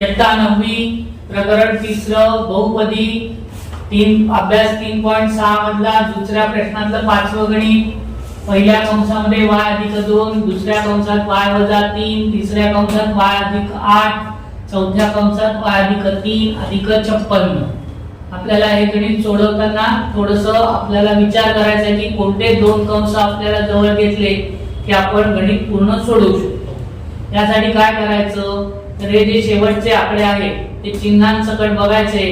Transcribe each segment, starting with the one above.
इयत्ता 9वी प्रकरण 3 बहुपदी अभ्यास 3.6 मधला दुसऱ्या प्रश्नातलं 5वं गणित। पहिल्या कंसामध्ये y अधिक 2, दुसऱ्या कंसात y वजा 3, तिसऱ्या कंसात y अधिक 8, चौथ्या कंसात y अधिक 3 अधिक 56। आपल्याला हे गणित सोडवताना थोडंसं आपल्याला विचार करायचा आहे की कोणते दोन कंस आपल्याला जवळ घेतले की आपण गणित पूर्ण सोडवू शकतो। यासाठी काय करायचं, तर हे जे शेवटचे आकडे आहेत ते चिन्हांसकट बघायचे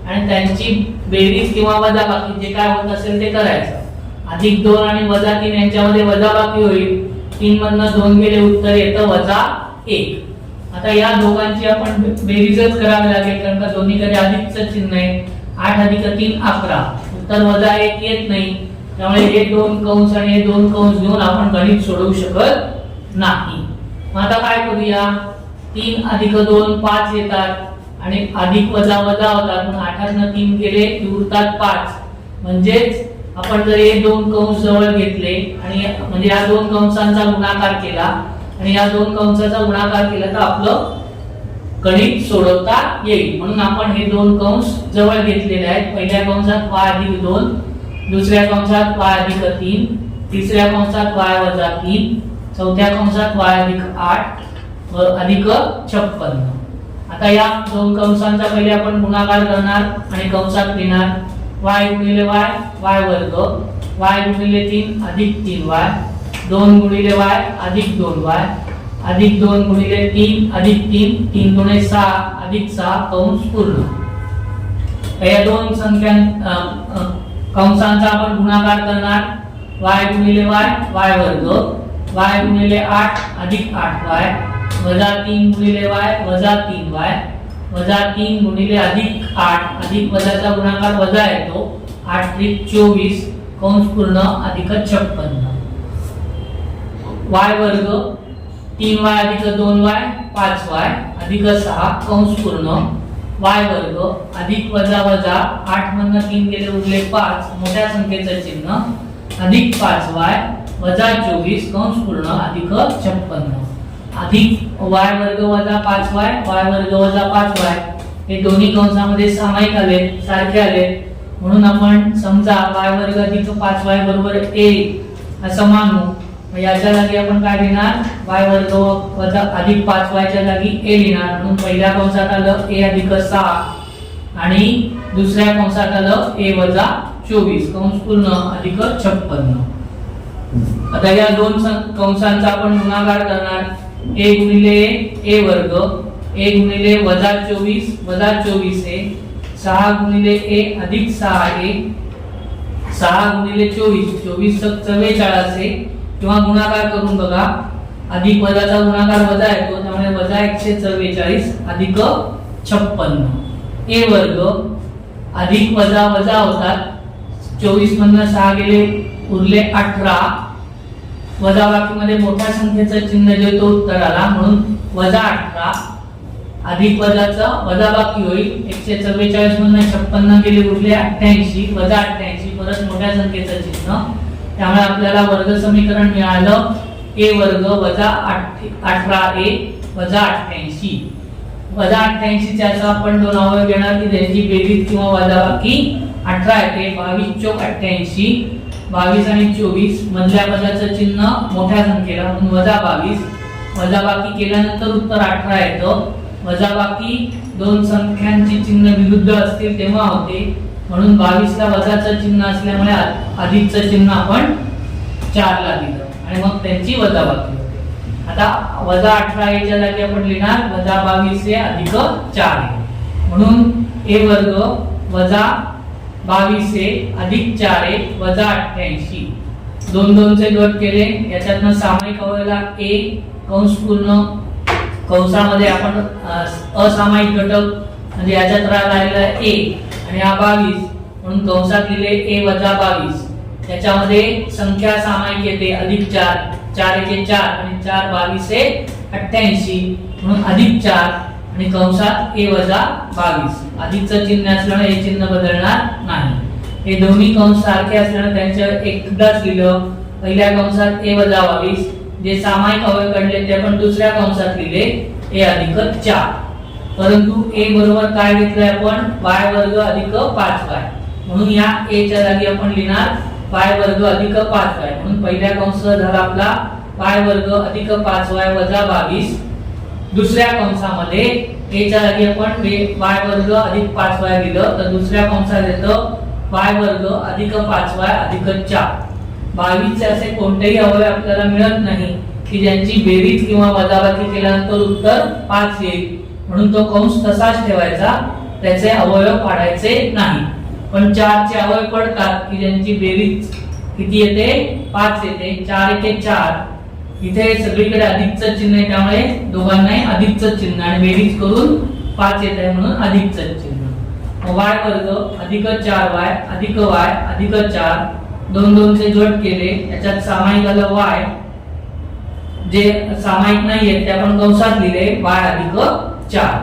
आणि त्यांची बेरीज किंवा वजाबाकी जे काय होत असेल ते करायचं। अधिक 2 आणि वजा 3 यांच्यामध्ये वजाबाकी होईल। 3 मधनं 2 गेले, उत्तर येतं वजा 1। आता या दोघांची आपण बेरीजच करावी लागेल कारण का दोन्हीकडे अधिकचं चिन्ह आहे। 8 अधिक 3 11, उत्तर वजा 1 येत नाही। त्यामुळे हे दोन कंस आणि हे दोन कंस घेऊन आपण गणित सोडवू शकत नाही। मग आता काय करूया, 3 अधिक 2 5 येतात आणि अधिक वजा वजा होतात, म्हणून 8 ने 3 गेले की उरतात 5। म्हणजेच आपण जर हे दोन कंस जवळ घेतले आणि म्हणजे या दोन कंसांचा गुणाकार केला आणि या दोन कंसाचा गुणाकार केला तर आपलं गणित सोडवता येईल। म्हणून आपण हे दोन कंस जवळ घेतलेले आहेत। पहिल्या कंसात y अधिक 2, दुसऱ्या कंसात y अधिक 3, तिसऱ्या कंसात y वजा 3, चौथ्या कंसात y अधिक 8 अधिक 56। आता या दोन कंसांचा पहिले आपण गुणाकार करणार आणि कंसात लिहिणार y गुणिले y y वर्ग, y गुणिले 3 अधिक 3y, 2 गुणिले y अधिक 2y अधिक 2 गुणिले 3 अधिक 3, 3 गुणे 6 अधिक 6 कंस पूर्ण। या दोन संख्या कंसांचा आपण गुणाकार करणार y गुणिले y y वर्ग, y गुणिले 8 अधिक 8y वजा 3 गुणिले y वजा 3y वजा 3 गुणिले अधिक 8 अधिक वजाचा गुणाकार वजा येतो 8 त्रिक 24 कंस पूर्ण अधिक 56। y वर्ग 3y अधिक 2y 5y अधिक 6 कंस पूर्ण, y वर्ग अधिक वजा वजा 8 मधनं 3 गेले उरले 5 मोठ्या संख्येचं चिन्ह अधिक 5y वजा 24 कंस पूर्ण अधिक 56 अधिक y वर्ग वजा 5y y वर्ग वजा 5y हे दोन्ही कंसामध्ये सामायिक आले, सारखे आले। म्हणून आपण समजा y वर्ग अधिक 5y बरोबर 1 असं मानू। याच्या जागी आपण काय लिहिणार, y वर्ग वजा अधिक 5y च्या जागी a लिहिणार। म्हणून पहिल्या कंसात आलं a अधिक 6 आणि दुसऱ्या कंसात आलं a वजा 24 कंस पूर्ण अधिक 56। आता या दोन कंसांचा आपण गुणाकार करणार a गुणिले a वर्ग, a गुणिले वजा 24 वजा 24a, 6 गुणिले a अधिक 6a, 6 गुणिले 24 24 44 किंवा गुणाकार करून बघा, अधिक वजाचा गुणाकार वजा येतो त्यामुळे वजा 144 अधिक 56। a वर्ग अधिक वजा वजा होतात, 24 मधनं 6 गेले उरले 18, वजाबाकी मध्ये मोठ्या संख्येचं चिन्ह जे तो उत्तर आला म्हणून वजा 18 अधिक वजाचा वजाबाकी होईल 144 मधनं 56 गेले उरले 88 वजा 88 परत मोठ्या संख्येचं चिन्ह, त्यामुळे आपल्याला वर्ग समीकरण मिळालं a वर्ग वजा 18a वजा 88। वजा 88 चा आपण दोन अवयव घेणार की त्यांची बेरीज किंवा वजाबाकी 18 येते। 22 चौक 88, 22 आणि 24 मधल्या पदाचं चिन्ह मोठ्या संख्येला म्हणून वजा 22, वजाबाकी केल्यानंतर उत्तर 18 येतं। वजाबाकी दोन संख्यांची चिन्ह विरुद्ध असतील तेव्हा होते, म्हणून 22 ला वजाचं चिन्ह असल्यामुळे अधिकचं चिन्ह आपण 4 ला दिलं आणि मग त्यांची वजाबाकी होते। आता वजा 18 च्या जागी आपण लिहिणार वजा 22 अधिक 4 म्हणून a वर्ग वजा 22 अधिक 4 वजा 88। दोन दोनचे गट केले, याच्यातनं सामायिक अवयवाला a कंस पूर्ण, कंसामध्ये आपण असामायिक घटक म्हणजे याच्यात राहिलेला a आणि हा 22 म्हणून कंसात लिहिले a वजा 22। त्याच्यामध्ये संख्या सामायिक येते अधिक 4, 4 एके 4 आणि 4 22 88 म्हणून अधिक 4 आणि कंसात a वजा 22। अधिकचं चिन्ह असल्याने हे चिन्ह बदलणार नाही। हे दोन्ही कंस सारखे असल्याने त्यांच्या एकदाच लिहिलं। पहिल्या कंसात a वजा 22 जे सामायिक अवयव काढले ते आपण दुसऱ्या कंसात लिहिले a अधिक 4। परंतु a बरोबर काय घेतलंय आपण y वर्ग अधिक 5y, म्हणून या a च्या जागी आपण लिहिणार y वर्ग अधिक 5y, म्हणून पहिल्या कंसात झाला आपला y वर्ग अधिक 5y वजा 22. दुसऱ्या कंसामध्ये a च्या जागी आपण y वर्ग अधिक 5y लिहिलं तर दुसऱ्या कंसात येतं y वर्ग अधिक 5y अधिक 4. 22 चे असे कोणतेही अवयव आपल्याला मिळत नाही की ज्यांची बेरीज किंवा वजाबाकी केल्यानंतर उत्तर 5 येईल, म्हणून तो कंस तसाच ठेवायचा, त्याचे अवयव काढायचे नाही. पण 4 चे अवयव पडतात की ज्यांची बेरीज किती येते 5 येते, 4 येते 4. इथे सगळीकडे अधिकचं चिन्ह आहे त्यामुळे दोघांनाही अधिकचं चिन्ह आणि बेरीज करून 5 येत आहे म्हणून अधिकचं चिन्ह. y वर्ग अधिक 4y अधिक y अधिक 4, दोन दोनचे जोड केले, याच्यात सामायिक आलं y, जे सामायिक नाहीये ते आपण कंसात लिहिले y अधिक 4.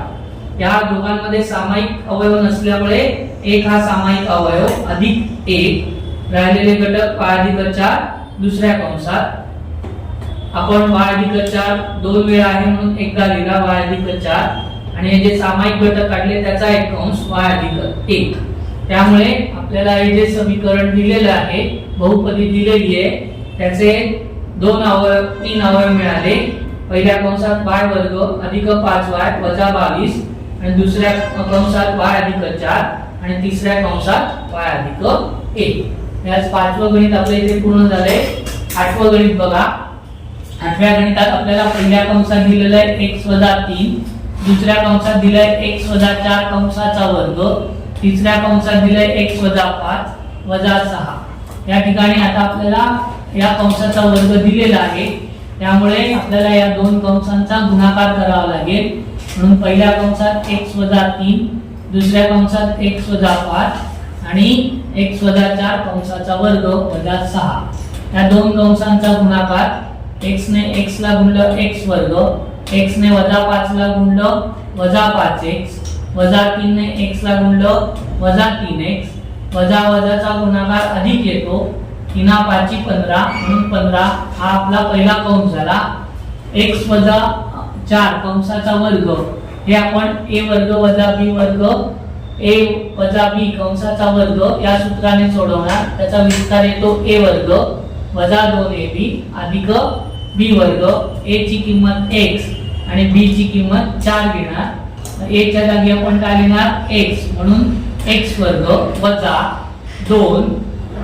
या दोघांमध्ये सामायिक अवयव नसल्यामुळे एक हा सामायिक अवयव अधिक 1, राहिलेले घटक y अधिक 4 दुसऱ्या कंसात आपण y अधिक 4 दोन वेळा आहे म्हणून एकदा लिहिला y अधिक 4, आणि हे जे सामायिक घटक काढले त्याचा एक कंस y अधिक 1. त्यामुळे आपल्याला हे जे समीकरण दिलेलं आहे, बहुपदी दिलेली आहे, त्याचे तीन अवयव मिळाले. पहिल्या कंसात y वर्ग अधिक 5y वजा 22, आणि दुसऱ्या कंसात y अधिक 4, आणि तिसऱ्या कंसात y अधिक 1. याच पाचवं गणित आपल्या इथे पूर्ण झाले. आठवं गणित बघा. आठव्या गणितात आपल्याला पहिल्या कंसात दिलेलं आहे x वजा 3, दुसऱ्या कंसात दिलाय x वजा 4 कंसाचा वर्ग, तिसऱ्या कंसात दिलाय x वजा 5 वजा 6. या ठिकाणी आता आपल्याला या कंसाचा वर्ग दिलेला आहे, त्यामुळे आपल्याला या दोन कंसांचा गुणाकार करावा लागेल. म्हणून पहिल्या कंसात x वजा 3, दुसऱ्या कंसात x वजा 5 आणि x वजा 4 कंसाचा वर्ग वजा 6. या दोन कंसांचा गुणाकार x ने x ला गुणलं x वर्ग, x ने वजा 5 ला गुणलं वजा 5x, वजा 3 ने x ला गुणलं वजा 3x, वजा वजाचा गुणाकार अधिक येतो, 3 5 15 म्हणून 15 हा आपला पहिला कंस झाला. x वजा 4 कंसाचा वर्ग हे आपण a वर्ग वजा b वर्ग a वजा b कंसाचा वर्ग या सूत्राने सोडवणार. त्याचा विस्तार येतो a वर्ग वजा 2ab अधिक b वर्ग. a ची किंमत x आणि b ची किंमत 4 घेणार. a च्या जागी आपण काय लिहिणार x, म्हणून x वर्ग वजा 2,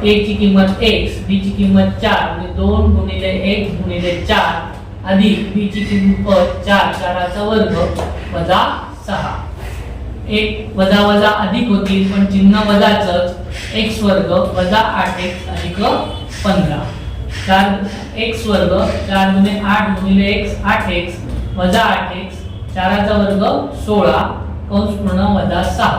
a ची किंमत x, b ची किंमत 4 म्हणजे 2 गुणिले 1 गुणिले 4 अधिक b ची किंमत 4 4चा वर्ग वजा 6. 1 वजा वजा अधिक होतील पण चिन्ह वजाचंच. x वर्ग वजा 8x अधिक 15. 4x वर्ग 4 गुणिले 8 गुणिले x 8x वजा 8x 4चा वर्ग 16 कंस पूर्ण वजा 6.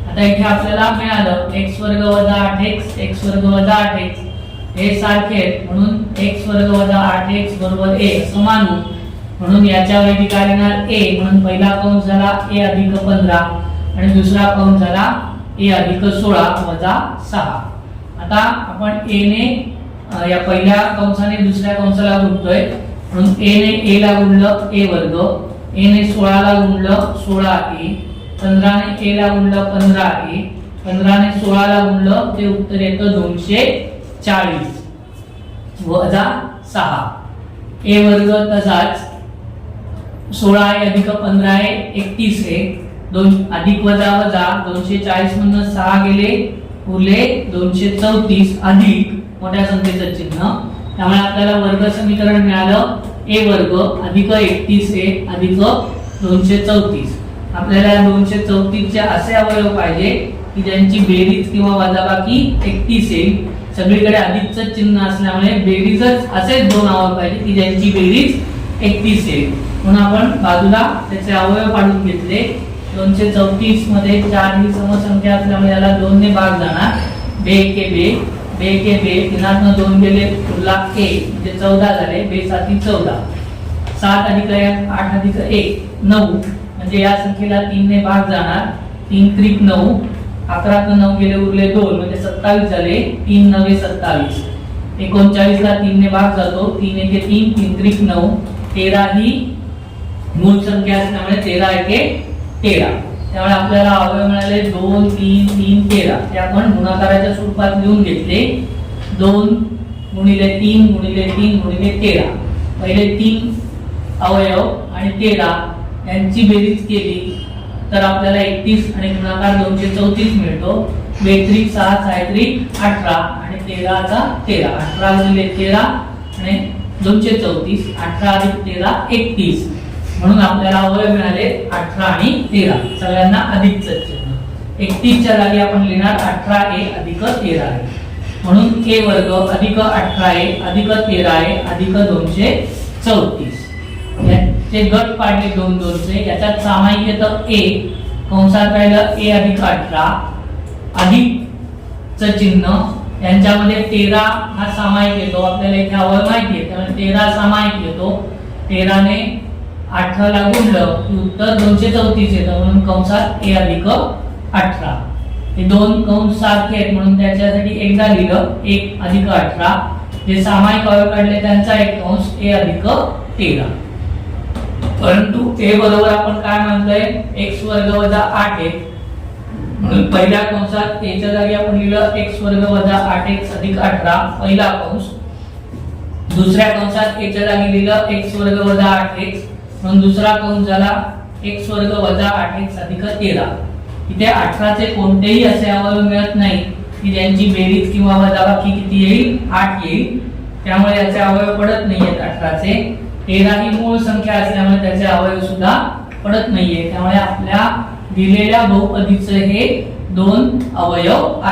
आता इथे आपल्याला मिळालं x वर्ग वजा 8x x वर्ग वजा 8x हे सारखे आहेत, म्हणून x वर्ग वजा 8x बरोबर a असं मानू. म्हणून याच्या वेळी काय येणार a, म्हणून पहिला कंस झाला a अधिक 15 आणि दुसरा कंस झाला a अधिक 16 वजा 6. आता आपण a ने या पहिल्या कंसाने दुसऱ्या कंसाला गुणतोय, म्हणून a ने a ला गुणलं a वर्ग, a ने 16 ला गुणलं 16a, 15 ने a ला गुणलं 15a, 15 ने 16 ला गुणलं ते उत्तर येतं 240 वजा 6. a वर्ग तसाच 16a अधिक 15a 31a, 2 अधिक वजा वजा 240 मधून 6 गेले उरले 234 अधिक मोठ्या संख्येचं चिन्ह. त्यामुळे आपल्याला वर्ग समीकरण मिळालं a वर्ग अधिक 31a अधिक 234. आपल्याला 234 चे असे अवयव पाहिजे की ज्यांची बेरीज किंवा वजाबाकी 31 येईल. सगळीकडे अधिकचं चिन्ह असल्यामुळे बेरीजच असेच दोन अवयव पाहिजे की ज्यांची बेरीज 31 येईल. म्हणून आपण बाजूला त्याचे अवयव काढून घेतले. 234 मध्ये 4 ही समसंख्या असल्यामुळे याला 2 ने भाग जाणार. बे के बे 3 2 गेले उरला a म्हणजे 14 झाले. बे 7 14, 7 अधिक 1 8 अधिक 1 9 म्हणजे या संख्येला 3 ने भाग जाणार. 3 त्रिक 9, 11 9 गेले उरले 2 म्हणजे 27 झाले. 3 9 27, 39 ला 3 ने भाग जातो. 3 1 3 3 त्रिक 9, 13 ही मूळ संख्या असल्यामुळे 13 1 13. त्यामुळे आपल्याला अवयव मिळाले 2 3 3 13. ते आपण गुणाकाराच्या स्वरूपात लिहून घेतले. 2 गुणिले 3 गुणिले 3 गुणिले 13. पहिले 3 अवयव आणि 13 यांची बेरीज केली तर आपल्याला 31 आणि गुणाकार 234 मिळतो. बेत्रिक 6 सायत्रिक 18 आणि 13 चा 13. 18 गुणिले 13 आणि 234. 18 अधिक 13 31. म्हणून आपल्याला अवयव मिळाले 18 आणि 13. सगळ्यांना अधिकचं चिन्ह. 31 च्या जागी आपण लिहिणार 18a अधिक 13a. म्हणून a वर्ग अधिक 18a अधिक 13a अधिक 234. याचे गट पाडले 2 2 चे. याच्यात सामायिक येतं a, कंसात राहिलं a अधिक 18 अधिकचं चिन्ह. यांच्यामध्ये 13 हा सामायिक येतो. आपल्याला इथे अवयव माहिती आहे त्यामुळे 13 सामायिक येतो. 13 ने 18 ला गुणलं की उत्तर 234 येतं. म्हणून कंसात a अधिक 18. हे दोन कंस सारखे आहेत म्हणून त्याच्यासाठी एकदा लिहिलं 1 अधिक 18. जे सामायिक अवयव काढले त्यांचा एक कंस a अधिक 13. परंतु a बरोबर आपण काय म्हणतोय x वर्ग वजा 8x. म्हणून पहिल्या कंसात a च्या जागी आपण लिहिलं x वर्ग वजा 8x अधिक 18 पहिला कंस. दुसऱ्या कंसात a च्या जागी लिहिलं x वर्ग वजा 8x म्हणून दुसरा कंस झाला x वर्ग वजा 8x अधिक 13. इथे 18 चे कोणतेही असे अवयव मिळत नाही की ज्यांची बेरीज किंवा वजाबाकी किती येईल 8 येईल. त्यामुळे याचे अवयव पडत नाहीयेत 18 चे. 13 ही मूळ संख्या असल्यामुळे त्याचे अवयव सुद्धा पडत नाहीये. त्यामुळे आपल्या दिलेल्या बहुपदीचे हे 2 अवयव आहेत.